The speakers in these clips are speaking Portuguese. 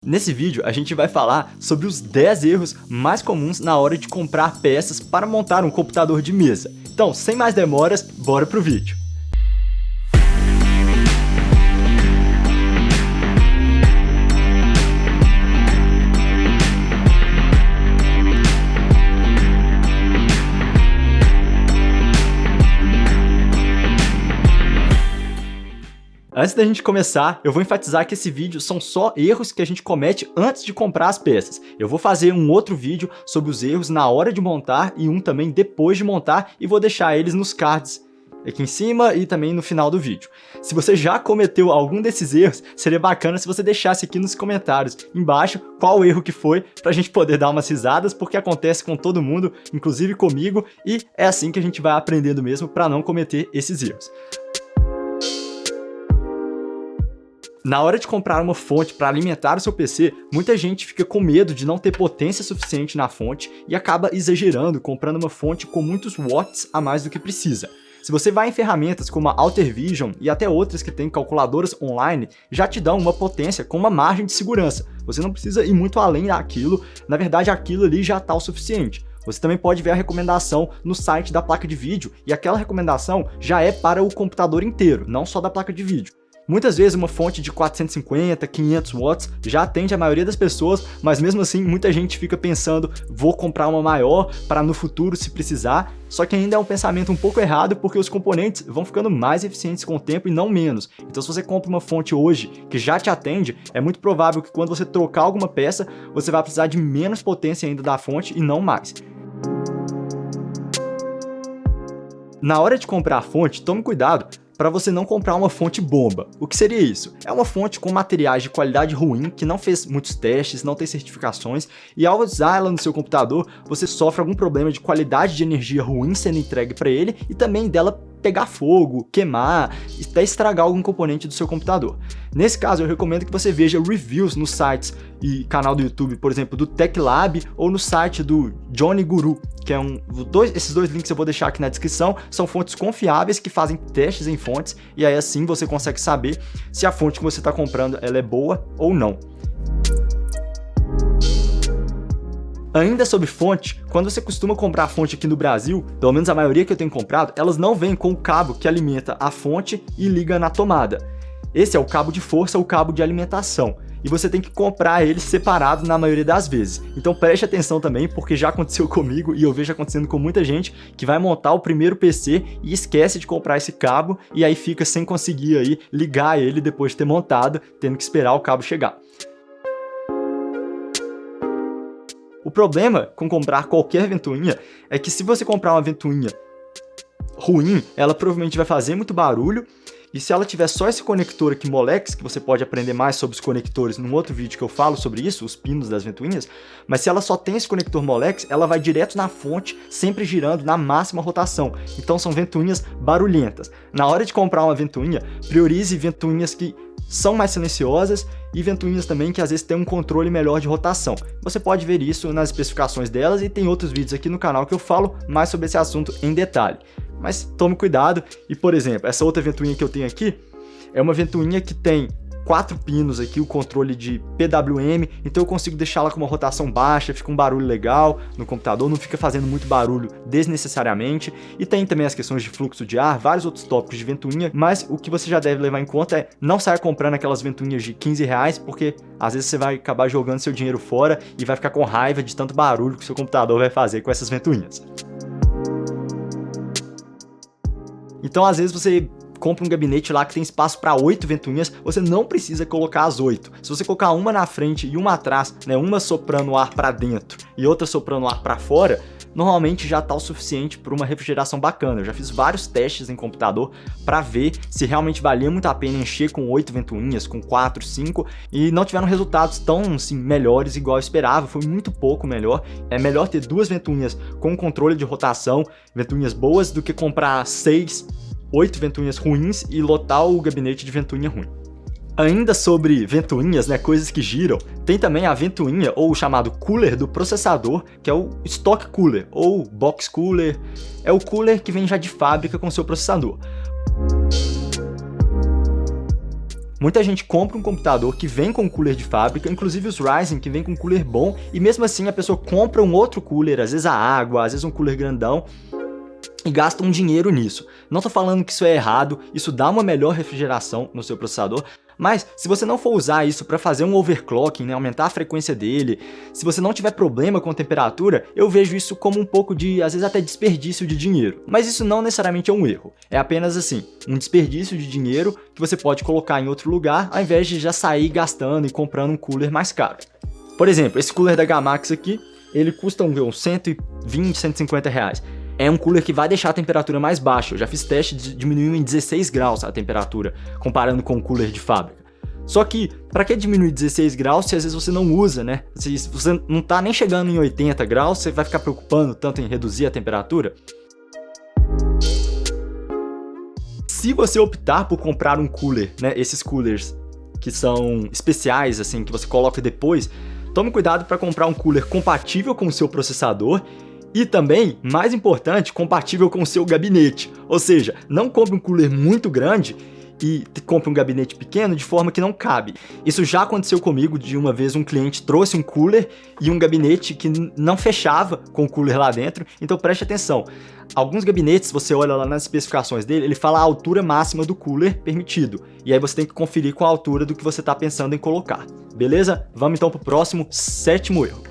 Nesse vídeo, a gente vai falar sobre os 10 erros mais comuns na hora de comprar peças para montar um computador de mesa. Então, sem mais demoras, bora pro vídeo! Antes da gente começar, eu vou enfatizar que esse vídeo são só erros que a gente comete antes de comprar as peças. Eu vou fazer um outro vídeo sobre os erros na hora de montar e um também depois de montar e vou deixar eles nos cards aqui em cima e também no final do vídeo. Se você já cometeu algum desses erros, seria bacana se você deixasse aqui nos comentários embaixo qual erro que foi, pra gente poder dar umas risadas, porque acontece com todo mundo, inclusive comigo, e é assim que a gente vai aprendendo mesmo pra não cometer esses erros. Na hora de comprar uma fonte para alimentar o seu PC, muita gente fica com medo de não ter potência suficiente na fonte e acaba exagerando, comprando uma fonte com muitos watts a mais do que precisa. Se você vai em ferramentas como a Alter Vision e até outras que têm calculadoras online, já te dão uma potência com uma margem de segurança. Você não precisa ir muito além daquilo, na verdade aquilo ali já está o suficiente. Você também pode ver a recomendação no site da placa de vídeo e aquela recomendação já é para o computador inteiro, não só da placa de vídeo. Muitas vezes uma fonte de 450, 500 watts já atende a maioria das pessoas, mas mesmo assim muita gente fica pensando, vou comprar uma maior para no futuro se precisar, só que ainda é um pensamento um pouco errado porque os componentes vão ficando mais eficientes com o tempo e não menos. Então se você compra uma fonte hoje que já te atende, é muito provável que quando você trocar alguma peça, você vai precisar de menos potência ainda da fonte e não mais. Na hora de comprar a fonte, tome cuidado para você não comprar uma fonte bomba. O que seria isso? É uma fonte com materiais de qualidade ruim, que não fez muitos testes, não tem certificações, e ao usar ela no seu computador, você sofre algum problema de qualidade de energia ruim sendo entregue para ele, e também dela pegar fogo, queimar, até estragar algum componente do seu computador. Nesse caso, eu recomendo que você veja reviews nos sites e canal do YouTube, por exemplo, do TechLab ou no site do Johnny Guru, que é esses dois links eu vou deixar aqui na descrição, são fontes confiáveis que fazem testes em fontes, e aí assim você consegue saber se a fonte que você está comprando ela é boa ou não. Ainda sobre fonte, quando você costuma comprar fonte aqui no Brasil, pelo menos a maioria que eu tenho comprado, elas não vêm com o cabo que alimenta a fonte e liga na tomada. Esse é o cabo de força, o cabo de alimentação, e você tem que comprar ele separado na maioria das vezes. Então preste atenção também, porque já aconteceu comigo e eu vejo acontecendo com muita gente que vai montar o primeiro PC e esquece de comprar esse cabo e aí fica sem conseguir aí ligar ele depois de ter montado, tendo que esperar o cabo chegar. O problema com comprar qualquer ventoinha é que se você comprar uma ventoinha ruim, ela provavelmente vai fazer muito barulho, e se ela tiver só esse conector aqui Molex, que você pode aprender mais sobre os conectores num outro vídeo que eu falo sobre isso, os pinos das ventoinhas, mas se ela só tem esse conector Molex, ela vai direto na fonte, sempre girando na máxima rotação. Então são ventoinhas barulhentas. Na hora de comprar uma ventoinha, priorize ventoinhas que são mais silenciosas e ventoinhas também que às vezes tem um controle melhor de rotação. Você pode ver isso nas especificações delas e tem outros vídeos aqui no canal que eu falo mais sobre esse assunto em detalhe. Mas tome cuidado e, por exemplo, essa outra ventoinha que eu tenho aqui é uma ventoinha que tem 4 pinos aqui, o controle de PWM, então eu consigo deixá-la com uma rotação baixa, fica um barulho legal no computador, não fica fazendo muito barulho desnecessariamente, e tem também as questões de fluxo de ar, vários outros tópicos de ventoinha, mas o que você já deve levar em conta é não sair comprando aquelas ventoinhas de R$15, porque às vezes você vai acabar jogando seu dinheiro fora e vai ficar com raiva de tanto barulho que o seu computador vai fazer com essas ventoinhas. Então às vezes você compra um gabinete lá que tem espaço para 8 ventoinhas, você não precisa colocar as 8. Se você colocar uma na frente e uma atrás, né, uma soprando o ar para dentro e outra soprando o ar para fora, normalmente já está o suficiente para uma refrigeração bacana. Eu já fiz vários testes em computador para ver se realmente valia muito a pena encher com 8 ventoinhas, com 4, 5, e não tiveram resultados tão assim, melhores igual eu esperava, foi muito pouco melhor. É melhor ter 2 ventoinhas com controle de rotação, ventoinhas boas, do que comprar 8 ventoinhas ruins e lotar o gabinete de ventoinha ruim. Ainda sobre ventoinhas, né, coisas que giram, tem também a ventoinha ou o chamado cooler do processador, que é o stock cooler ou box cooler, é o cooler que vem já de fábrica com seu processador. Muita gente compra um computador que vem com cooler de fábrica, inclusive os Ryzen que vem com cooler bom, e mesmo assim a pessoa compra um outro cooler, às vezes a água, às vezes um cooler grandão, e gasta um dinheiro nisso. Não tô falando que isso é errado, isso dá uma melhor refrigeração no seu processador, mas se você não for usar isso para fazer um overclocking, né, aumentar a frequência dele, se você não tiver problema com temperatura, eu vejo isso como um pouco de, às vezes até desperdício de dinheiro. Mas isso não necessariamente é um erro, é apenas assim, um desperdício de dinheiro que você pode colocar em outro lugar, ao invés de já sair gastando e comprando um cooler mais caro. Por exemplo, esse cooler da Gamax aqui, ele custa uns 120, 150 reais. É um cooler que vai deixar a temperatura mais baixa. Eu já fiz teste de diminuir em 16 graus a temperatura, comparando com o cooler de fábrica. Só que, para que diminuir 16 graus se às vezes você não usa, né? Se você não tá nem chegando em 80 graus, você vai ficar preocupando tanto em reduzir a temperatura? Se você optar por comprar um cooler, né? Esses coolers que são especiais, assim, que você coloca depois, tome cuidado para comprar um cooler compatível com o seu processador e também, mais importante, compatível com o seu gabinete. Ou seja, não compre um cooler muito grande e compre um gabinete pequeno de forma que não cabe. Isso já aconteceu comigo, de uma vez um cliente trouxe um cooler e um gabinete que não fechava com o cooler lá dentro, então preste atenção. Alguns gabinetes, você olha lá nas especificações dele, ele fala a altura máxima do cooler permitido, e aí você tem que conferir com a altura do que você está pensando em colocar. Beleza? Vamos então para o próximo, 7º erro.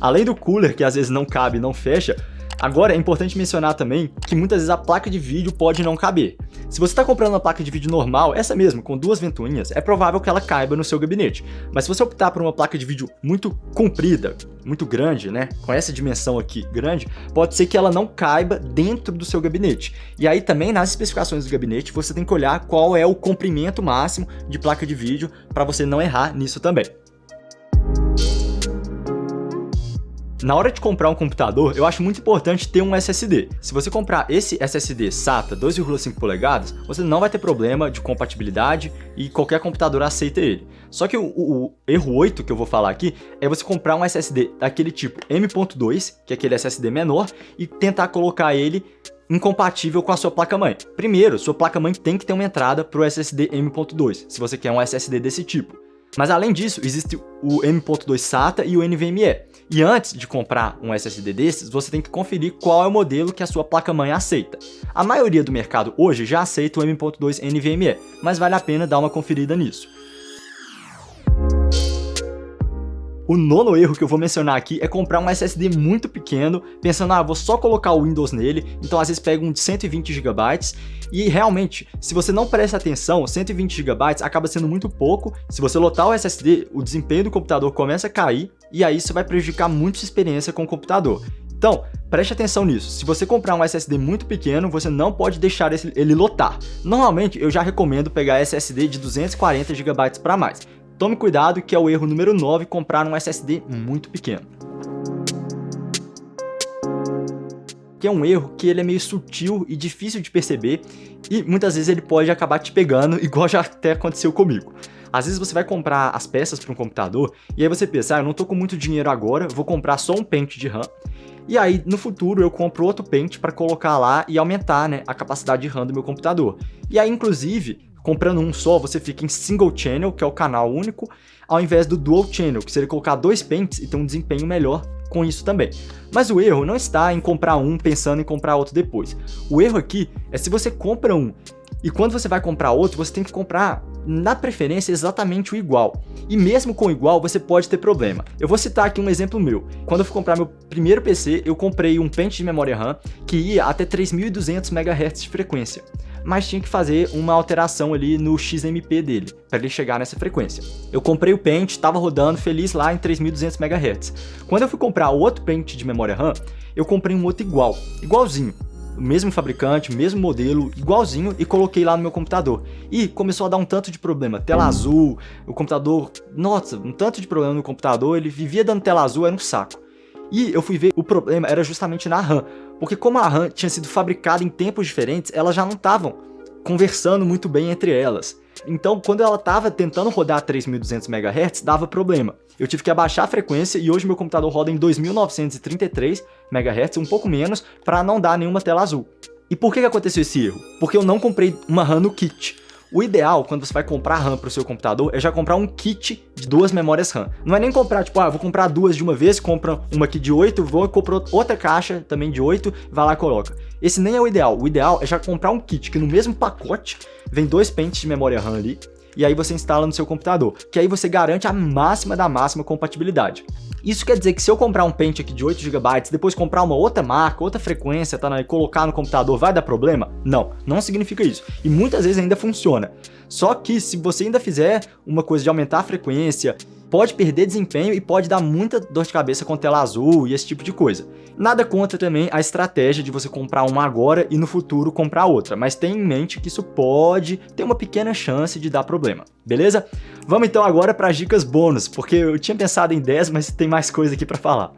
Além do cooler, que às vezes não cabe e não fecha, agora é importante mencionar também que muitas vezes a placa de vídeo pode não caber. Se você está comprando uma placa de vídeo normal, essa mesmo, com 2 ventoinhas, é provável que ela caiba no seu gabinete. Mas se você optar por uma placa de vídeo muito comprida, muito grande, né, com essa dimensão aqui grande, pode ser que ela não caiba dentro do seu gabinete. E aí também nas especificações do gabinete você tem que olhar qual é o comprimento máximo de placa de vídeo para você não errar nisso também. Na hora de comprar um computador, eu acho muito importante ter um SSD. Se você comprar esse SSD SATA 2,5 polegadas, você não vai ter problema de compatibilidade e qualquer computador aceita ele. Só que o erro 8 que eu vou falar aqui é você comprar um SSD daquele tipo M.2, que é aquele SSD menor, e tentar colocar ele incompatível com a sua placa-mãe. Primeiro, sua placa-mãe tem que ter uma entrada para o SSD M.2, se você quer um SSD desse tipo. Mas além disso, existe o M.2 SATA e o NVMe. E antes de comprar um SSD desses, você tem que conferir qual é o modelo que a sua placa-mãe aceita. A maioria do mercado hoje já aceita o M.2 NVMe, mas vale a pena dar uma conferida nisso. O 9º erro que eu vou mencionar aqui é comprar um SSD muito pequeno, pensando, vou só colocar o Windows nele, então às vezes pega um de 120 GB, e realmente, se você não presta atenção, 120 GB acaba sendo muito pouco. Se você lotar o SSD, o desempenho do computador começa a cair, e aí isso vai prejudicar muito sua experiência com o computador. Então, preste atenção nisso. Se você comprar um SSD muito pequeno, você não pode deixar ele lotar. Normalmente, eu já recomendo pegar SSD de 240 GB para mais. Tome cuidado, que é o erro número 9, comprar um SSD muito pequeno. Que é um erro que ele é meio sutil e difícil de perceber, e muitas vezes ele pode acabar te pegando, igual já até aconteceu comigo. Às vezes você vai comprar as peças para um computador, e aí você pensa, eu não tô com muito dinheiro agora, vou comprar só um pente de RAM, e aí no futuro eu compro outro pente para colocar lá e aumentar, né, a capacidade de RAM do meu computador. E aí inclusive, comprando um só, você fica em single channel, que é o canal único, ao invés do dual channel, que seria colocar 2 pentes e ter um desempenho melhor com isso também. Mas o erro não está em comprar um pensando em comprar outro depois. O erro aqui é se você compra um e quando você vai comprar outro, você tem que comprar, na preferência, exatamente o igual. E mesmo com o igual, você pode ter problema. Eu vou citar aqui um exemplo meu. Quando eu fui comprar meu primeiro PC, eu comprei um pente de memória RAM que ia até 3.200 MHz de frequência. Mas tinha que fazer uma alteração ali no XMP dele, para ele chegar nessa frequência. Eu comprei o pente, estava rodando feliz lá em 3.200 MHz. Quando eu fui comprar outro pente de memória RAM, eu comprei um outro igualzinho. O mesmo fabricante, o mesmo modelo, igualzinho, e coloquei lá no meu computador. E começou a dar um tanto de problema. Tela azul, o computador... Nossa, um tanto de problema no computador, ele vivia dando tela azul, era um saco. E eu fui ver, o problema era justamente na RAM. Porque como a RAM tinha sido fabricada em tempos diferentes, elas já não estavam conversando muito bem entre elas. Então, quando ela estava tentando rodar a 3.200 MHz, dava problema. Eu tive que abaixar a frequência e hoje meu computador roda em 2.933 MHz, um pouco menos, para não dar nenhuma tela azul. E por que aconteceu esse erro? Porque eu não comprei uma RAM no kit. O ideal, quando você vai comprar RAM para o seu computador, é já comprar um kit de 2 memórias RAM. Não é nem comprar, tipo, vou comprar 2 de uma vez, compra uma aqui de 8, vou e compro outra caixa também de 8, vai lá e coloca. Esse nem é o ideal. O ideal é já comprar um kit, que no mesmo pacote vem 2 pentes de memória RAM ali, e aí você instala no seu computador, que aí você garante a máxima da máxima compatibilidade. Isso quer dizer que se eu comprar um pente aqui de 8 GB, depois comprar uma outra marca, outra frequência, e colocar no computador, vai dar problema? Não, não significa isso. E muitas vezes ainda funciona. Só que se você ainda fizer uma coisa de aumentar a frequência, pode perder desempenho e pode dar muita dor de cabeça com tela azul e esse tipo de coisa. Nada contra também a estratégia de você comprar uma agora e no futuro comprar outra, mas tenha em mente que isso pode ter uma pequena chance de dar problema, beleza? Vamos então agora para as dicas bônus, porque eu tinha pensado em 10, mas tem mais coisa aqui para falar.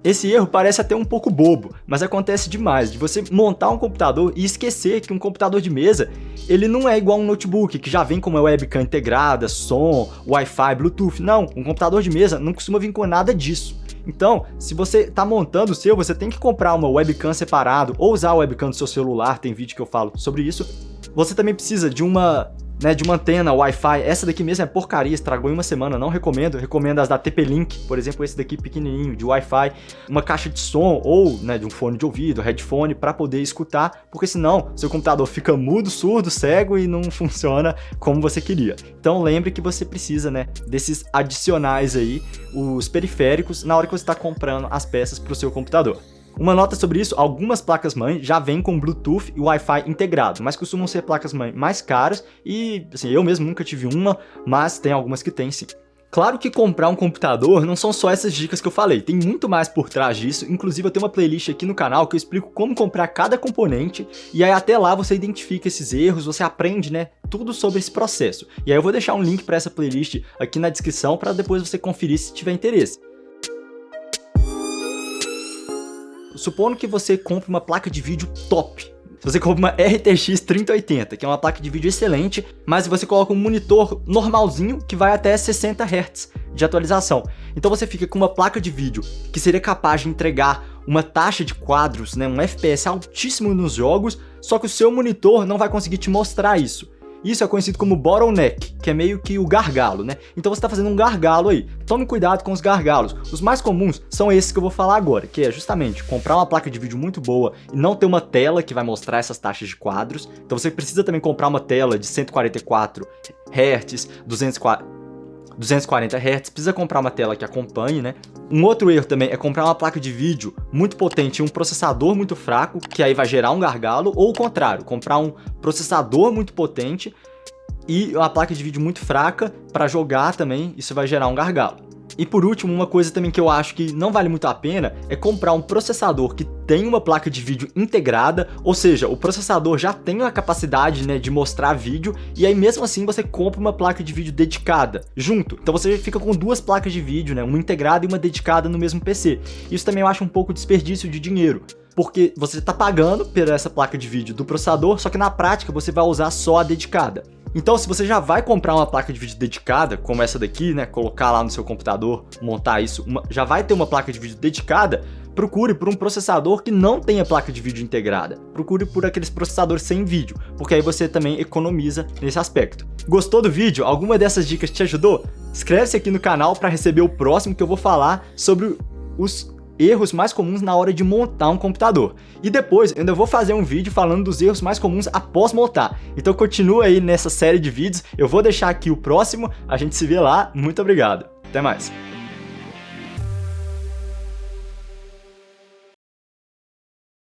Esse erro parece até um pouco bobo, mas acontece demais, de você montar um computador e esquecer que um computador de mesa, ele não é igual um notebook, que já vem com uma webcam integrada, som, Wi-Fi, Bluetooth. Não, um computador de mesa não costuma vir com nada disso. Então, se você está montando o seu, você tem que comprar uma webcam separado, ou usar a webcam do seu celular, tem vídeo que eu falo sobre isso. Você também precisa de uma antena Wi-Fi. Essa daqui mesmo é porcaria, estragou em uma semana, não recomendo. Recomendo as da TP-Link, por exemplo, esse daqui pequenininho, de Wi-Fi. Uma caixa de som ou de um fone de ouvido, headphone, para poder escutar, porque senão seu computador fica mudo, surdo, cego e não funciona como você queria. Então lembre que você precisa desses adicionais aí, os periféricos, na hora que você está comprando as peças para o seu computador. Uma nota sobre isso, algumas placas-mãe já vêm com Bluetooth e Wi-Fi integrado, mas costumam ser placas-mãe mais caras e, assim, eu mesmo nunca tive uma, mas tem algumas que tem sim. Claro que comprar um computador não são só essas dicas que eu falei, tem muito mais por trás disso, inclusive eu tenho uma playlist aqui no canal que eu explico como comprar cada componente, e aí até lá você identifica esses erros, você aprende, tudo sobre esse processo. E aí eu vou deixar um link para essa playlist aqui na descrição para depois você conferir se tiver interesse. Supondo que você compre uma placa de vídeo top. Se você compra uma RTX 3080, que é uma placa de vídeo excelente, mas você coloca um monitor normalzinho que vai até 60 Hz de atualização. Então você fica com uma placa de vídeo que seria capaz de entregar uma taxa de quadros, um FPS altíssimo nos jogos, só que o seu monitor não vai conseguir te mostrar isso. Isso é conhecido como bottleneck, que é meio que o gargalo, Então você está fazendo um gargalo aí. Tome cuidado com os gargalos. Os mais comuns são esses que eu vou falar agora, que é justamente comprar uma placa de vídeo muito boa e não ter uma tela que vai mostrar essas taxas de quadros. Então você precisa também comprar uma tela de 144 Hz, 240 Hz, precisa comprar uma tela que acompanhe, Um outro erro também é comprar uma placa de vídeo muito potente e um processador muito fraco, que aí vai gerar um gargalo, ou o contrário, comprar um processador muito potente e uma placa de vídeo muito fraca para jogar também, isso vai gerar um gargalo. E por último, uma coisa também que eu acho que não vale muito a pena é comprar um processador que tem uma placa de vídeo integrada, ou seja, o processador já tem a capacidade de mostrar vídeo, e aí mesmo assim você compra uma placa de vídeo dedicada junto. Então você fica com 2 placas de vídeo, uma integrada e uma dedicada no mesmo PC. Isso também eu acho um pouco desperdício de dinheiro, porque você está pagando por essa placa de vídeo do processador, só que na prática você vai usar só a dedicada. Então, se você já vai comprar uma placa de vídeo dedicada, como essa daqui, colocar lá no seu computador, montar isso, já vai ter uma placa de vídeo dedicada, procure por um processador que não tenha placa de vídeo integrada. Procure por aqueles processadores sem vídeo, porque aí você também economiza nesse aspecto. Gostou do vídeo? Alguma dessas dicas te ajudou? Inscreve-se aqui no canal para receber o próximo que eu vou falar sobre os erros mais comuns na hora de montar um computador. E depois eu ainda vou fazer um vídeo falando dos erros mais comuns após montar. Então continua aí nessa série de vídeos, eu vou deixar aqui o próximo, a gente se vê lá, muito obrigado, até mais.